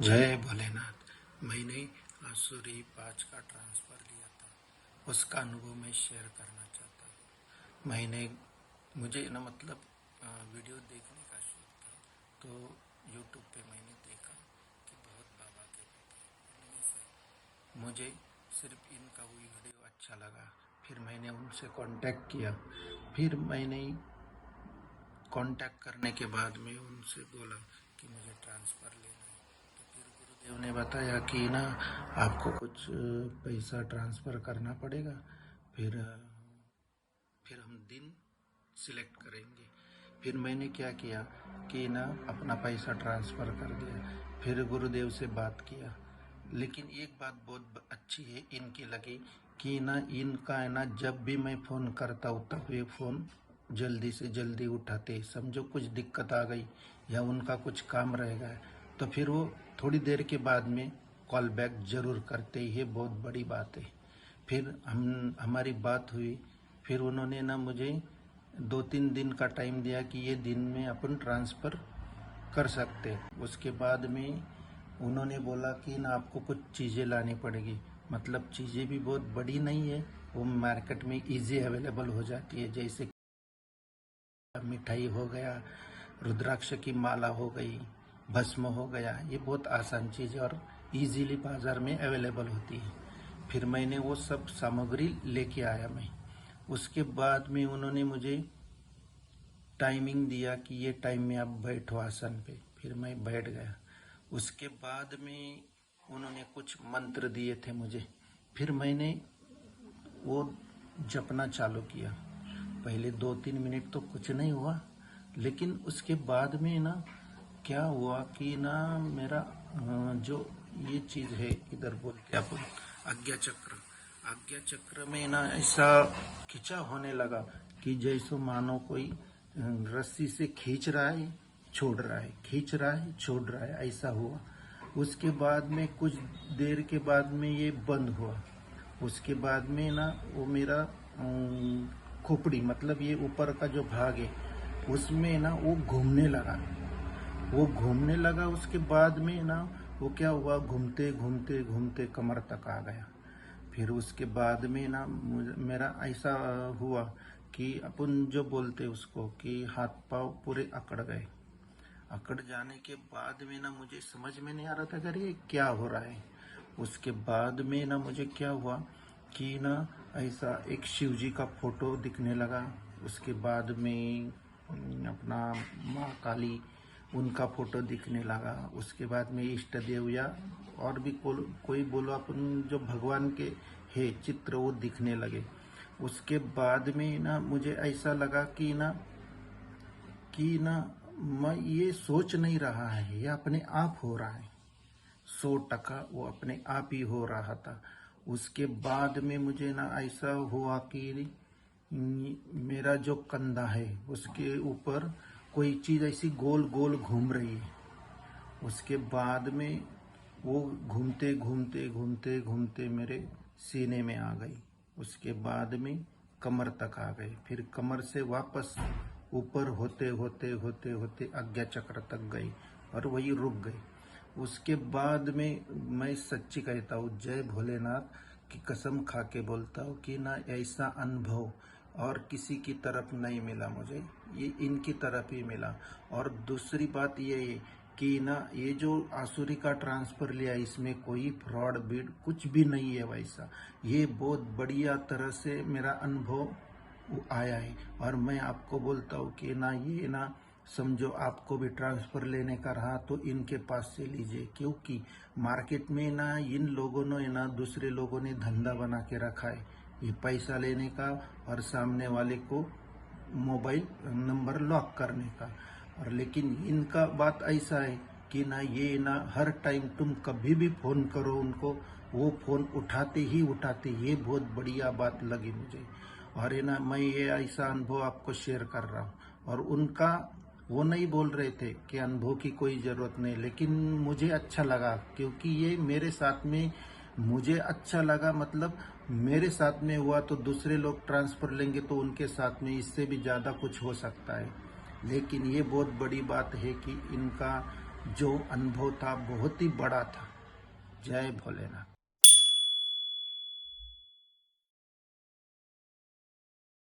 जय भोलेनाथ। मैंने आसुरी 5 का ट्रांसफ़र लिया था, उसका अनुभव मैं शेयर करना चाहता हूँ। मुझे ना मतलब वीडियो देखने का शौक था, तो यूट्यूब पे मैंने देखा कि बहुत बाबा के वीडियो, इनमें से मुझे सिर्फ इनका वही वीडियो अच्छा लगा। फिर मैंने उनसे कांटेक्ट किया। फिर मैंने कांटेक्ट करने के बाद में उनसे बोला कि मुझे ट्रांसफ़र लेना है। तो फिर गुरुदेव ने बताया कि ना आपको कुछ पैसा ट्रांसफ़र करना पड़ेगा। फिर फिर हम दिन सिलेक्ट करेंगे। फिर मैंने क्या किया कि ना अपना पैसा ट्रांसफ़र कर दिया। फिर गुरुदेव से बात किया। लेकिन एक बात बहुत अच्छी है इनकी लगी कि ना इनका है ना, जब भी मैं फ़ोन करता हूँ तब ये फ़ोन जल्दी से जल्दी उठाते। समझो कुछ दिक्कत आ गई या उनका कुछ काम रह गया तो फिर वो थोड़ी देर के बाद में कॉल बैक ज़रूर करते ही, ये बहुत बड़ी बात है। फिर हमारी बात हुई। फिर उन्होंने ना मुझे 2-3 दिन का टाइम दिया कि ये दिन में अपन ट्रांसफ़र कर सकते हैं। उसके बाद में उन्होंने बोला कि ना आपको कुछ चीज़ें लानी पड़ेगी। मतलब चीज़ें भी बहुत बड़ी नहीं है, वो मार्केट में इजी अवेलेबल हो जाती है। जैसे मिठाई हो गया, रुद्राक्ष की माला हो गई, भस्म हो गया, ये बहुत आसान चीज़ है और इजीली बाज़ार में अवेलेबल होती है। फिर मैंने वो सब सामग्री लेके आया मैं। उसके बाद में उन्होंने मुझे टाइमिंग दिया कि ये टाइम में आप बैठो आसन पे। फिर मैं बैठ गया। उसके बाद में उन्होंने कुछ मंत्र दिए थे मुझे। फिर मैंने वो जपना चालू किया। पहले 2-3 मिनट तो कुछ नहीं हुआ, लेकिन उसके बाद में ना क्या हुआ कि ना मेरा जो ये चीज़ है, इधर बोलते अपन आज्ञा चक्र में ना ऐसा खिंचा होने लगा कि जैसे मानो कोई रस्सी से खींच रहा है, छोड़ रहा है, खींच रहा है, छोड़ रहा है, ऐसा हुआ। उसके बाद में कुछ देर के बाद में ये बंद हुआ। उसके बाद में ना वो मेरा खोपड़ी, मतलब ये ऊपर का जो भाग है, उसमें ना वो घूमने लगा। उसके बाद में ना वो क्या हुआ, घूमते घूमते घूमते कमर तक आ गया। फिर उसके बाद में ना मेरा ऐसा हुआ कि अपन जो बोलते उसको कि हाथ पांव पूरे अकड़ गए। अकड़ जाने के बाद में ना मुझे समझ में नहीं आ रहा था कि ये क्या हो रहा है। उसके बाद में ना मुझे क्या हुआ कि ना ऐसा एक शिव जी का फोटो दिखने लगा। उसके बाद में अपना माँ काली, उनका फोटो दिखने लगा। उसके बाद में इष्ट देव या और भी कोई बोलो अपन जो भगवान के है चित्र, वो दिखने लगे। उसके बाद में ना मुझे ऐसा लगा कि ना मैं ये सोच नहीं रहा है, ये अपने आप हो रहा है। 100% वो अपने आप ही हो रहा था। उसके बाद में मुझे ना ऐसा हुआ कि मेरा जो कंधा है उसके ऊपर कोई चीज़ ऐसी गोल गोल घूम रही है। उसके बाद में वो घूमते घूमते घूमते घूमते मेरे सीने में आ गई। उसके बाद में कमर तक आ गई। फिर कमर से वापस ऊपर होते होते होते होते आज्ञा चक्र तक गई और वही रुक गई। उसके बाद में मैं सच्ची कहता हूँ, जय भोलेनाथ की कसम खा के बोलता हूँ कि ना ऐसा अनुभव और किसी की तरफ नहीं मिला मुझे, ये इनकी तरफ ही मिला। और दूसरी बात ये है कि ना ये जो आसुरी का ट्रांसफ़र लिया, इसमें कोई फ्रॉड बीड कुछ भी नहीं है वैसा। ये बहुत बढ़िया तरह से मेरा अनुभव आया है। और मैं आपको बोलता हूँ कि ना ये ना समझो आपको भी ट्रांसफ़र लेने का रहा तो इनके पास से लीजिए, क्योंकि मार्केट में ना इन लोगों ने ना दूसरे लोगों ने धंधा बना के रखा है ये पैसा लेने का और सामने वाले को मोबाइल नंबर लॉक करने का। और लेकिन इनका बात ऐसा है कि ना ये ना हर टाइम तुम कभी भी फ़ोन करो उनको, वो फ़ोन उठाते ही उठाते। ये बहुत बढ़िया बात लगी मुझे। और ये ना मैं ये ऐसा अनुभव आपको शेयर कर रहा हूँ। और उनका वो नहीं बोल रहे थे कि अनुभव की कोई ज़रूरत नहीं, लेकिन मुझे अच्छा लगा क्योंकि ये मेरे साथ में, मुझे अच्छा लगा। मतलब मेरे साथ में हुआ तो दूसरे लोग ट्रांसफ़र लेंगे तो उनके साथ में इससे भी ज़्यादा कुछ हो सकता है। लेकिन ये बहुत बड़ी बात है कि इनका जो अनुभव था बहुत ही बड़ा था। जय भोलेनाथ।